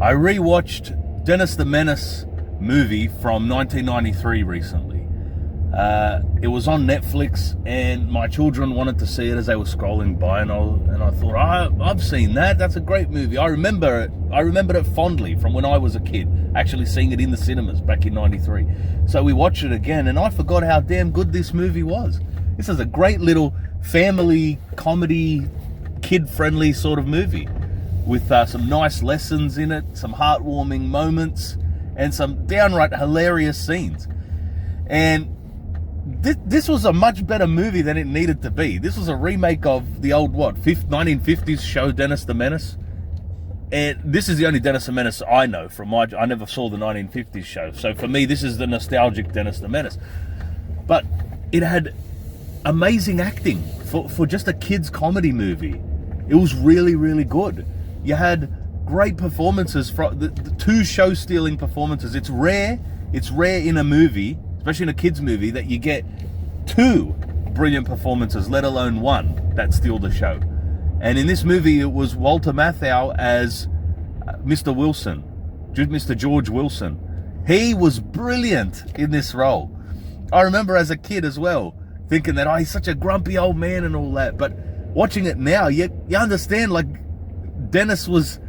I rewatched Dennis the Menace movie from 1993 recently. It was on Netflix, and my children wanted to see it as they were scrolling by, and I thought, I've seen that. That's a great movie. I remembered it fondly from when I was a kid, actually seeing it in the cinemas back in '93. So we watched it again, and I forgot how damn good this movie was. This is a great little family comedy, kid-friendly sort of movie with some nice lessons in it, some heartwarming moments, and some downright hilarious scenes. And this was a much better movie than it needed to be. This was a remake of the old 1950s show Dennis the Menace. And this is the only Dennis the Menace I know from I never saw the 1950s show. So for me, this is the nostalgic Dennis the Menace. But it had amazing acting for just a kids comedy movie. It was really, really good. You had great performances from the two show-stealing performances. It's rare in a movie, especially in a kids movie, that you get two brilliant performances, let alone one, that steal the show. And in this movie, it was Walter Matthau as Mr. Wilson, Mr. George Wilson. He was brilliant in this role. I remember as a kid as well, thinking that, he's such a grumpy old man and all that. But watching it now, you understand, like, Dennis was...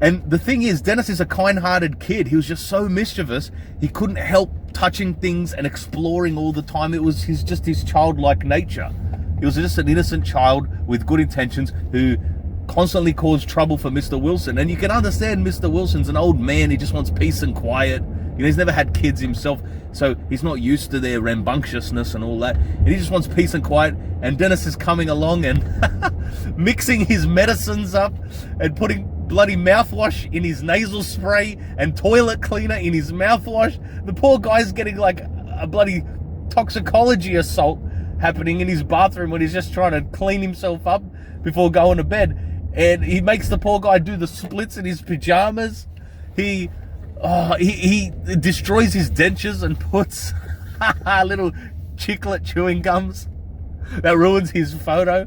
And the thing is, Dennis is a kind-hearted kid. He was just so mischievous, he couldn't help touching things and exploring all the time. It was his childlike nature. He was just an innocent child with good intentions who constantly caused trouble for Mr. Wilson. And you can understand Mr. Wilson's an old man. He just wants peace and quiet. He's never had kids himself, so he's not used to their rambunctiousness and all that. And he just wants peace and quiet. And Dennis is coming along and mixing his medicines up and putting bloody mouthwash in his nasal spray and toilet cleaner in his mouthwash. The poor guy's getting like a bloody toxicology assault happening in his bathroom when he's just trying to clean himself up before going to bed. And he makes the poor guy do the splits in his pajamas. He destroys his dentures and puts little chiclet chewing gums that ruins his photo.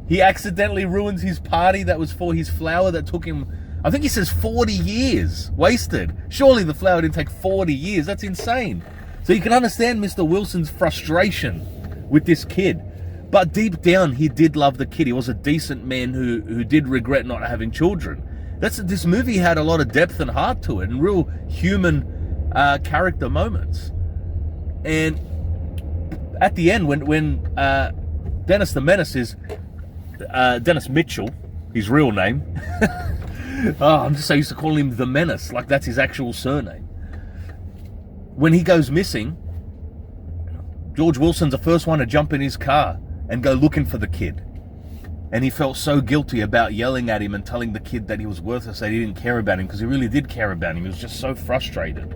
He accidentally ruins his party that was for his flower that took him, I think he says 40 years wasted. Surely the flower didn't take 40 years. That's insane. So you can understand Mr. Wilson's frustration with this kid. But deep down, he did love the kid. He was a decent man who did regret not having children. This movie had a lot of depth and heart to it and real human character moments. And at the end, when Dennis the Menace is Dennis Mitchell, his real name. I'm just so used to calling him the Menace, like that's his actual surname. When he goes missing, George Wilson's the first one to jump in his car and go looking for the kid. And he felt so guilty about yelling at him and telling the kid that he was worthless, that he didn't care about him, because he really did care about him. He was just so frustrated.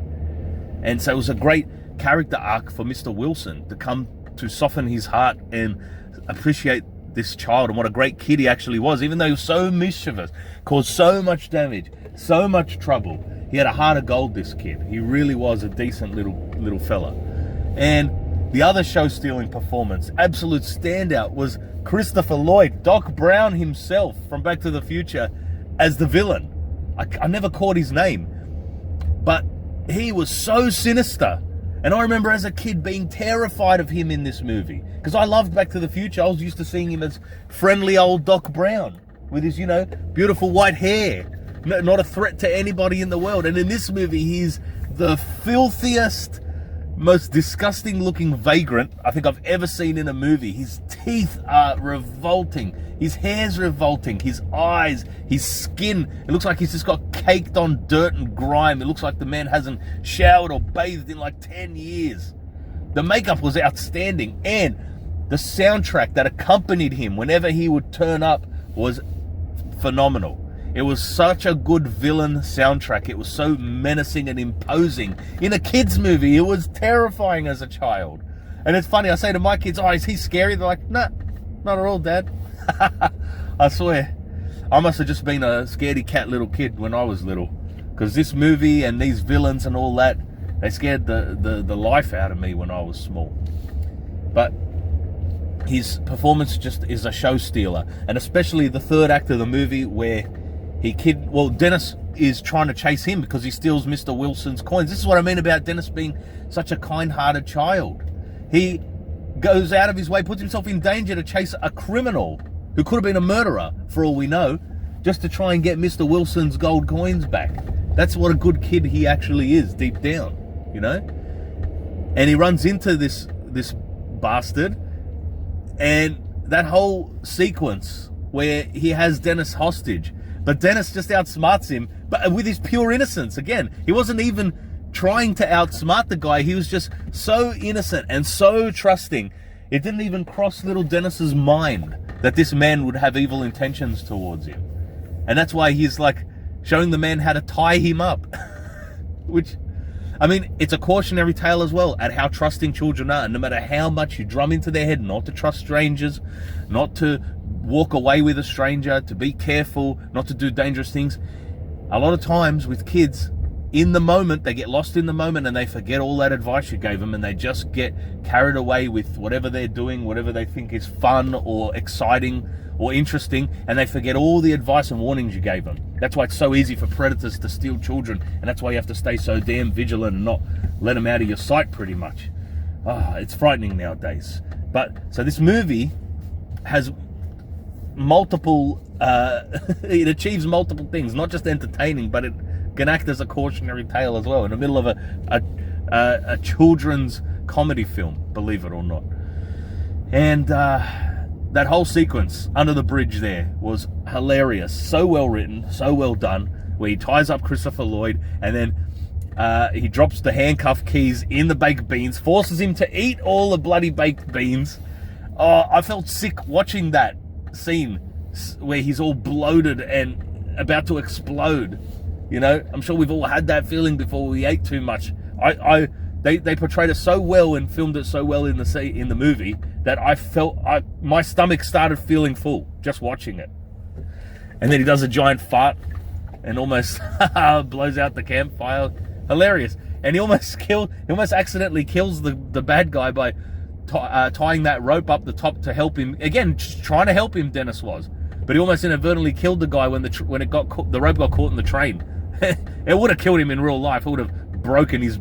And so it was a great character arc for Mr. Wilson to come to soften his heart and appreciate this child and what a great kid he actually was, even though he was so mischievous, caused so much damage, so much trouble. He had a heart of gold, this kid. He really was a decent little fella. And the other show-stealing performance, absolute standout, was Christopher Lloyd, Doc Brown himself from Back to the Future, as the villain. I never caught his name, but he was so sinister. And I remember as a kid being terrified of him in this movie, because I loved Back to the Future. I was used to seeing him as friendly old Doc Brown with his, beautiful white hair. Not a threat to anybody in the world. And in this movie, he's the filthiest, most disgusting looking vagrant I think I've ever seen in a movie. His teeth are revolting. His hair's revolting. His eyes, his skin, it looks like he's just got caked on dirt and grime. It looks like the man hasn't showered or bathed in like 10 years. The makeup was outstanding, and the soundtrack that accompanied him whenever he would turn up was phenomenal. It was such a good villain soundtrack. It was so menacing and imposing. In a kid's movie, it was terrifying as a child. And it's funny, I say to my kids, is he scary? They're like, nah, not at all, Dad. I swear. I must have just been a scaredy cat little kid when I was little. Because this movie and these villains and all that, they scared the life out of me when I was small. But his performance just is a show stealer. And especially the third act of the movie where Dennis is trying to chase him because he steals Mr. Wilson's coins. This is what I mean about Dennis being such a kind-hearted child. He goes out of his way, puts himself in danger to chase a criminal who could have been a murderer, for all we know, just to try and get Mr. Wilson's gold coins back. That's what a good kid he actually is, deep down, you know? And he runs into this bastard, and that whole sequence where he has Dennis hostage, but Dennis just outsmarts him, but with his pure innocence. Again, he wasn't even trying to outsmart the guy. He was just so innocent and so trusting. It didn't even cross little Dennis's mind that this man would have evil intentions towards him. And that's why he's like showing the man how to tie him up. Which, I mean, it's a cautionary tale as well at how trusting children are. And no matter how much you drum into their head not to trust strangers, not to walk away with a stranger, to be careful, not to do dangerous things. A lot of times with kids, in the moment, they get lost in the moment and they forget all that advice you gave them, and they just get carried away with whatever they're doing, whatever they think is fun or exciting or interesting, and they forget all the advice and warnings you gave them. That's why it's so easy for predators to steal children, and that's why you have to stay so damn vigilant and not let them out of your sight pretty much. It's frightening nowadays. But so this movie has multiple, it achieves multiple things, not just entertaining, but it can act as a cautionary tale as well in the middle of a children's comedy film, believe it or not. And that whole sequence under the bridge there was hilarious. So well written, so well done, where he ties up Christopher Lloyd and then he drops the handcuff keys in the baked beans, forces him to eat all the bloody baked beans. I felt sick watching that scene where he's all bloated and about to explode. You know, I'm sure we've all had that feeling before we ate too much. They portrayed it so well and filmed it so well in the movie that I felt my stomach started feeling full just watching it. And then he does a giant fart and almost blows out the campfire. Hilarious. And he almost accidentally kills the bad guy by tying that rope up the top to help him. Again, just trying to help him, Dennis was. But he almost inadvertently killed the guy when the rope got caught in the train. It would have killed him in real life. It would have broken his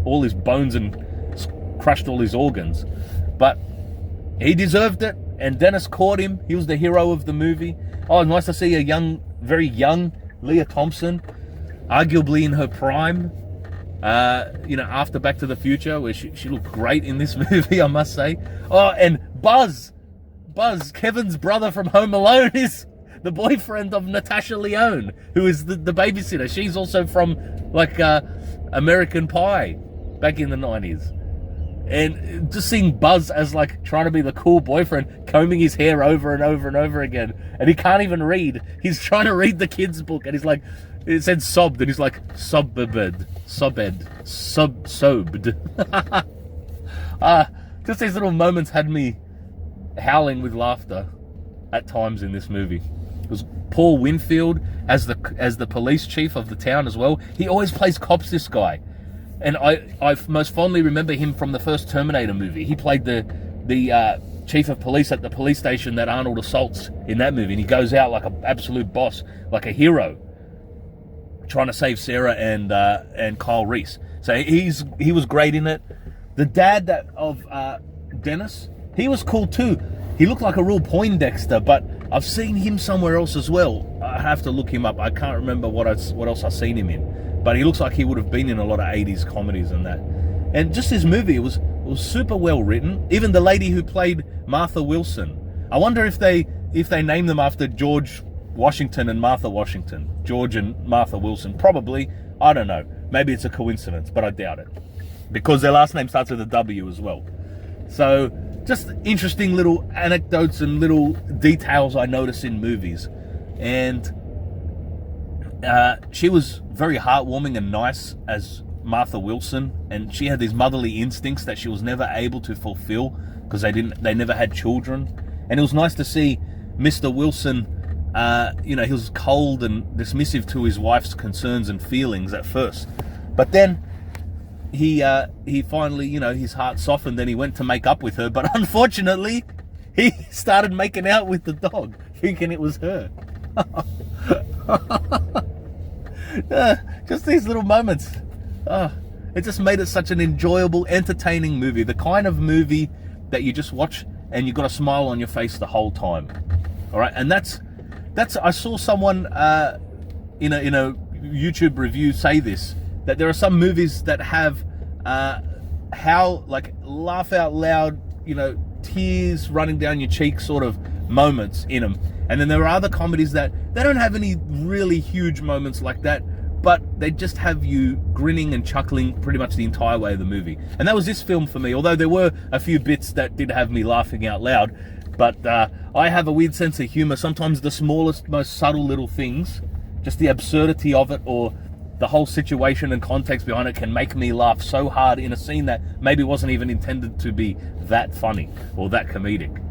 all his bones and crushed all his organs. But he deserved it, and Dennis caught him. He was the hero of the movie. Oh, nice to see a very young Leah Thompson, arguably in her prime. After Back to the Future, where she looked great in this movie, I must say. Oh, and Buzz, Kevin's brother from Home Alone, is the boyfriend of Natasha Lyonne, who is the babysitter. She's also from American Pie back in the 90s. And just seeing Buzz as trying to be the cool boyfriend, combing his hair over and over and over again, and he can't even read. He's trying to read the kids' book, and he's like, it said sobbed, and he's like, sobbed. Just these little moments had me howling with laughter at times in this movie. It was Paul Winfield as the police chief of the town as well. He always plays cops, this guy. And I most fondly remember him from the first Terminator movie. He played the chief of police at the police station that Arnold assaults in that movie. And he goes out like an absolute boss, like a hero, trying to save Sarah and Kyle Reese. So he was great in it. The dad of Dennis, he was cool too. He looked like a real Poindexter, but I've seen him somewhere else as well. I have to look him up. I can't remember what else I've seen him in. But he looks like he would have been in a lot of 80s comedies and that. And just this movie, it was super well written. Even the lady who played Martha Wilson. I wonder if they named them after George Washington and Martha Washington. George and Martha Wilson. Probably. I don't know. Maybe it's a coincidence, but I doubt it. Because their last name starts with a W as well. So, just interesting little anecdotes and little details I notice in movies. And she was very heartwarming and nice as Martha Wilson, and she had these motherly instincts that she was never able to fulfill because they never had children. And it was nice to see Mr. Wilson, he was cold and dismissive to his wife's concerns and feelings at first, but then he finally, his heart softened and he went to make up with her. But unfortunately, he started making out with the dog, thinking it was her. Just these little moments. It just made it such an enjoyable, entertaining movie. The kind of movie that you just watch and you've got a smile on your face the whole time. All right, and that's. I saw someone in a YouTube review say this, that there are some movies that have laugh out loud, tears running down your cheek sort of moments in them. And then there are other comedies that they don't have any really huge moments like that, but they just have you grinning and chuckling pretty much the entire way of the movie. And that was this film for me, although there were a few bits that did have me laughing out loud. But I have a weird sense of humor. Sometimes the smallest, most subtle little things, just the absurdity of it or the whole situation and context behind it can make me laugh so hard in a scene that maybe wasn't even intended to be that funny or that comedic.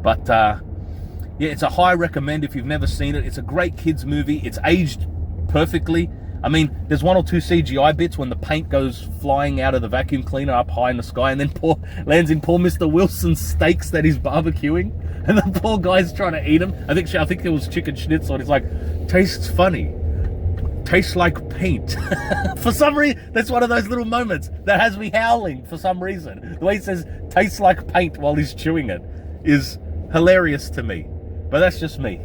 But yeah, it's a high recommend if you've never seen it. It's a great kids movie. It's aged perfectly. I mean, there's one or two CGI bits when the paint goes flying out of the vacuum cleaner up high in the sky and then lands in poor Mr. Wilson's steaks that he's barbecuing. And the poor guy's trying to eat them. I think it was chicken schnitzel. And he's like, tastes funny. Tastes like paint. For some reason, that's one of those little moments that has me howling for some reason. The way he says, tastes like paint while he's chewing it is hilarious to me. But that's just me.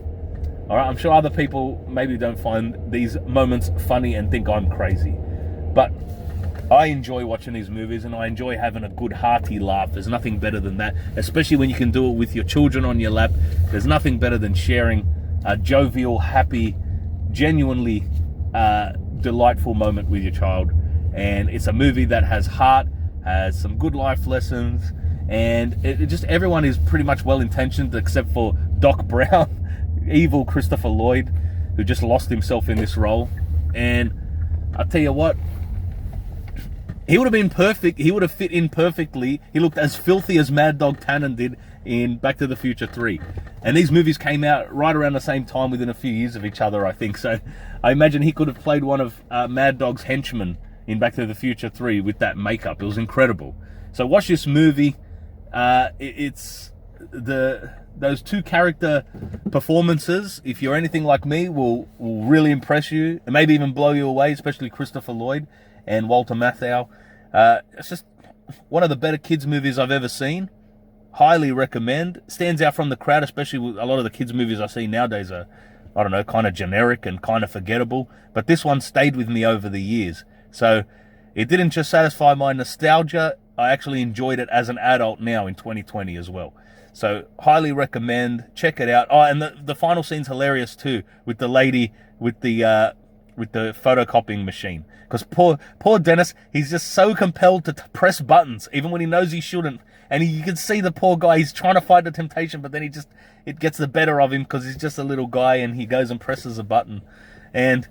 All right, I'm sure other people maybe don't find these moments funny and think I'm crazy. But I enjoy watching these movies and I enjoy having a good hearty laugh. There's nothing better than that, especially when you can do it with your children on your lap. There's nothing better than sharing a jovial, happy, genuinely delightful moment with your child. And it's a movie that has heart, has some good life lessons, and it just everyone is pretty much well-intentioned except for Doc Brown, evil Christopher Lloyd, who just lost himself in this role. And I'll tell you what, he would have been perfect. He would have fit in perfectly. He looked as filthy as Mad Dog Tannen did in Back to the Future 3. And these movies came out right around the same time, within a few years of each other, I think. So I imagine he could have played one of Mad Dog's henchmen in Back to the Future 3 with that makeup. It was incredible. So watch this movie. It's those two character performances, if you're anything like me, will really impress you and maybe even blow you away, especially Christopher Lloyd and Walter Matthau. It's just one of the better kids movies I've ever seen. Highly recommend. Stands out from the crowd, especially with a lot of the kids movies I see nowadays are, I don't know, kind of generic and kind of forgettable. But this one stayed with me over the years. So it didn't just satisfy my nostalgia, I actually enjoyed it as an adult now in 2020 as well. So highly recommend. Check it out. Oh, and the final scene's hilarious too, with the lady with the photocopying machine. Because poor Dennis, he's just so compelled to press buttons, even when he knows he shouldn't. And you can see the poor guy, he's trying to fight the temptation, but then it gets the better of him because he's just a little guy and he goes and presses a button. And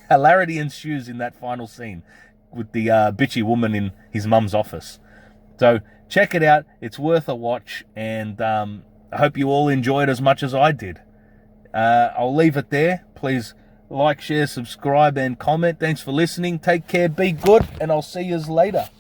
hilarity ensues in that final scene with the bitchy woman in his mum's office. So check it out. It's worth a watch. And I hope you all enjoy it as much as I did. I'll leave it there. Please like, share, subscribe, and comment. Thanks for listening. Take care. Be good. And I'll see you later.